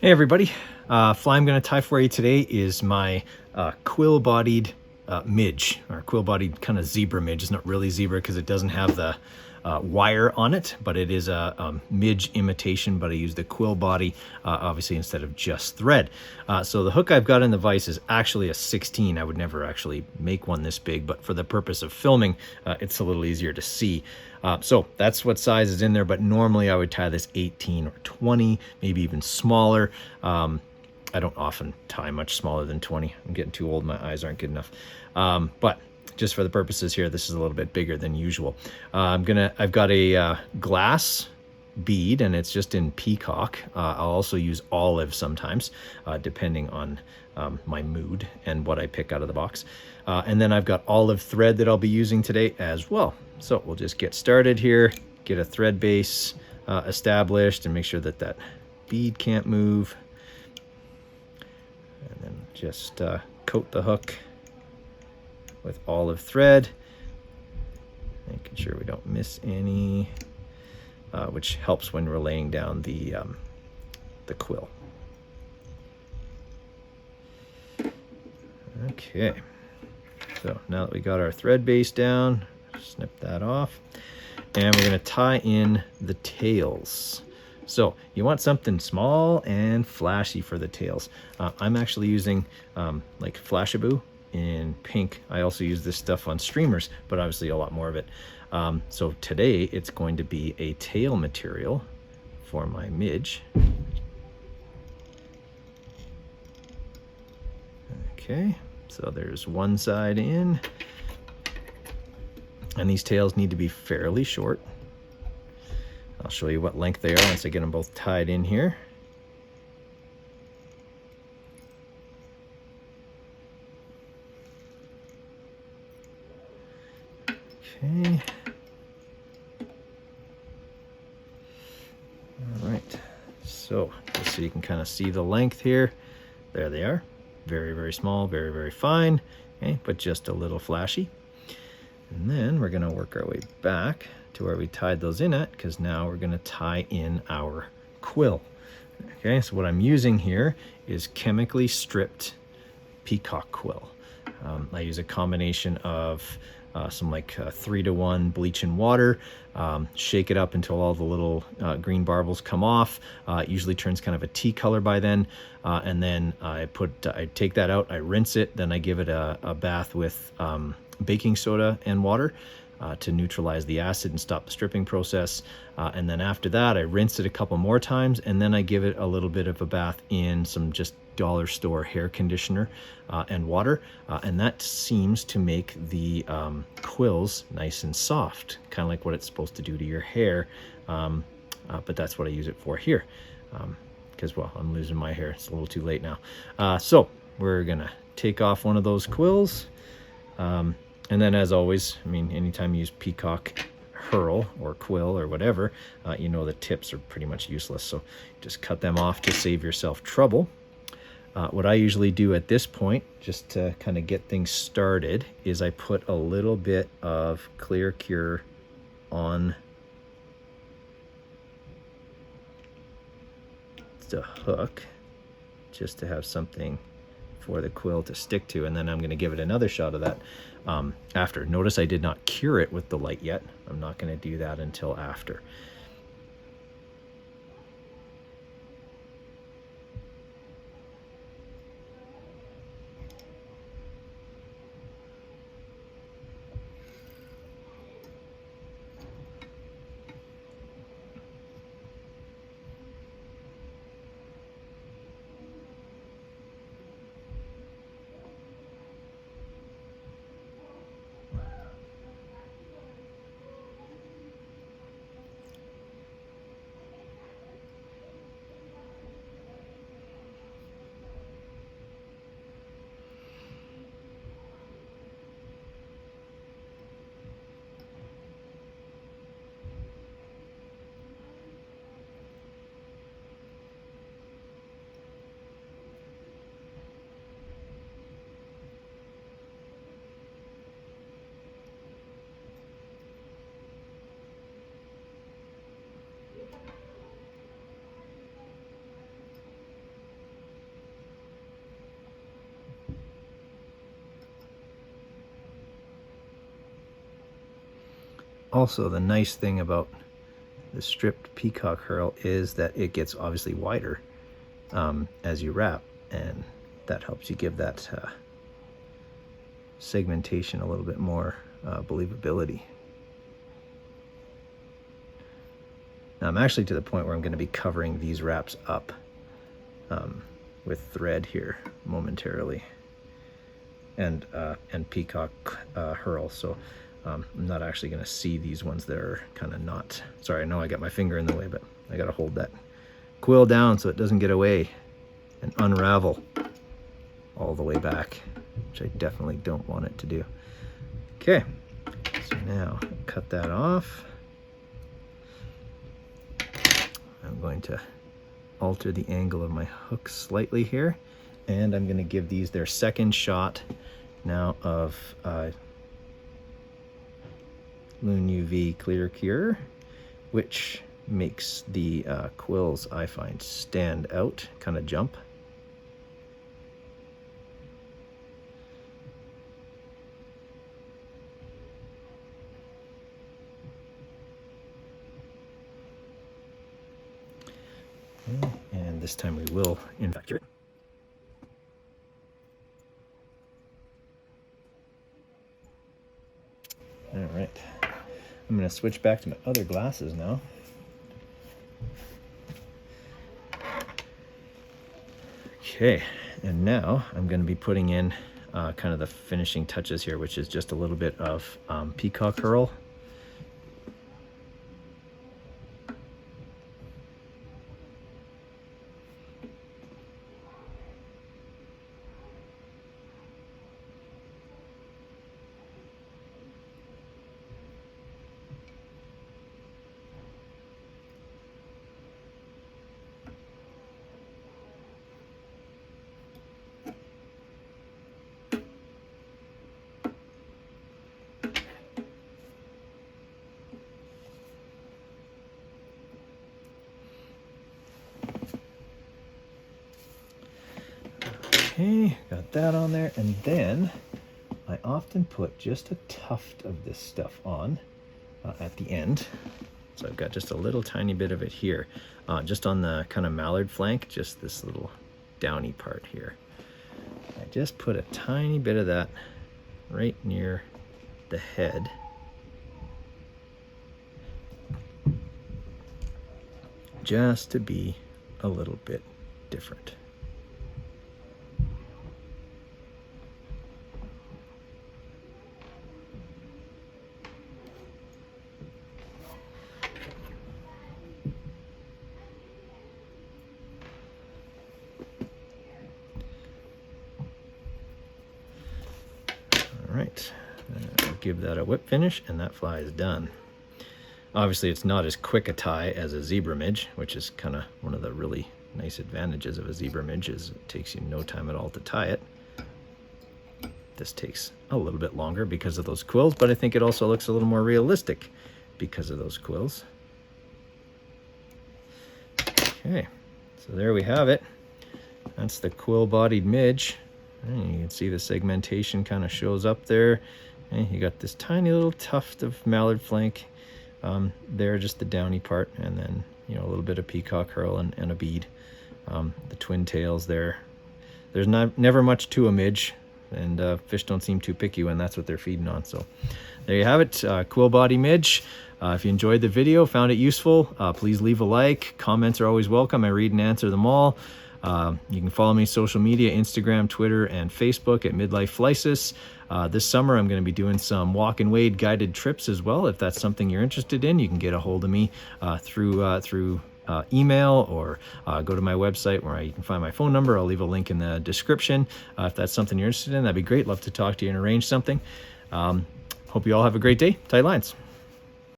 Hey everybody, fly I'm going to tie for you today is my quill-bodied midge, or quill-bodied kind of zebra midge. It's not really zebra because it doesn't have the wire on it, but it is a midge imitation, but I use the quill body obviously instead of just thread. So the hook I've got in the vise is actually a 16. I would never actually make one this big, but for the purpose of filming, it's a little easier to see. So that's what size is in there, but normally I would tie this 18 or 20, maybe even smaller. I don't often tie much smaller than 20. I'm getting too old, my eyes aren't good enough. But just for the purposes here, this is a little bit bigger than usual. I've got a glass bead, and it's just in peacock. I'll also use olive sometimes, depending on my mood and what I pick out of the box. And then I've got olive thread that I'll be using today as well. So we'll just get started here, get a thread base established, and make sure that that bead can't move. And then just coat the hook with olive thread, making sure we don't miss any, which helps when we're laying down the quill. Okay, so now that we got our thread base down, snip that off, and we're going to tie in the tails. So you want something small and flashy for the tails. I'm actually using like Flashabou in pink. I also use this stuff on streamers, but obviously a lot more of it. So today it's going to be a tail material for my midge. Okay, so there's one side in, and these tails need to be fairly short. I'll show you what length they are once I get them both tied in here. Okay. All right, so just so you can kind of see the length here. There they are. Very, very small, very, very fine, okay, but just a little flashy. And then we're gonna work our way back to where we tied those in at, because now we're gonna tie in our quill. Okay, so what I'm using here is chemically stripped peacock quill. I use a combination of some like 3-to-1 bleach and water, shake it up until all the little green barbels come off. It usually turns kind of a tea color by then, and then I take that out, I rinse it, then I give it a bath with baking soda and water to neutralize the acid and stop the stripping process. And then after that, I rinse it a couple more times, and then I give it a little bit of a bath in some just dollar store hair conditioner and water, and that seems to make the quills nice and soft, kind of like what it's supposed to do to your hair. But that's what I use it for here, because well, I'm losing my hair. It's a little too late now. So we're gonna take off one of those quills, and then as always, I mean, anytime you use peacock herl or quill or whatever, you know the tips are pretty much useless, so just cut them off to save yourself trouble. What I usually do at this point, just to kind of get things started, is I put a little bit of Clear Cure on the hook, just to have something for the quill to stick to, and then I'm going to give it another shot of that after. Notice I did not cure it with the light yet. I'm not going to do that until after. Also, the nice thing about the stripped peacock herl is that it gets obviously wider as you wrap, and that helps you give that segmentation a little bit more believability. Now I'm actually to the point where I'm going to be covering these wraps up with thread here momentarily, and peacock herl. So I'm not actually going to see these ones that are kind of not. Sorry, I know I got my finger in the way, but I got to hold that quill down so it doesn't get away and unravel all the way back, which I definitely don't want it to do. Okay, so now cut that off. I'm going to alter the angle of my hook slightly here, and I'm going to give these their second shot now of Loon UV Clear Cure, which makes the quills, I find, stand out, kind of jump. And this time we will in fact cure it. All right, I'm going to switch back to my other glasses now. Okay, and now I'm going to be putting in kind of the finishing touches here, which is just a little bit of peacock herl. Okay, got that on there, and then I often put just a tuft of this stuff on at the end. So I've got just a little tiny bit of it here, just on the kind of mallard flank, just this little downy part here. I just put a tiny bit of that right near the head. Just to be a little bit different. All right, I'll give that a whip finish, and that fly is done. Obviously, it's not as quick a tie as a zebra midge, which is kind of one of the really nice advantages of a zebra midge, is it takes you no time at all to tie it. This takes a little bit longer because of those quills, but I think it also looks a little more realistic because of those quills. Okay, so there we have it. That's the quill-bodied midge. And you can see the segmentation kind of shows up there. And you got this tiny little tuft of mallard flank there, just the downy part, and then a little bit of peacock herl and a bead. The twin tails there. There's never much to a midge, and fish don't seem too picky when that's what they're feeding on. So there you have it, quill body midge. If you enjoyed the video, found it useful, please leave a like. Comments are always welcome. I read and answer them all. You can follow me social media, Instagram, Twitter, and Facebook at Midlife Flysis. This summer I'm going to be doing some walk and wade guided trips as well. If that's something you're interested in, you can get a hold of me through email, or go to my website where you can find my phone number. I'll leave a link in the description. If that's something you're interested in, that'd be great. Love to talk to you and arrange something. Hope you all have a great day. Tight lines.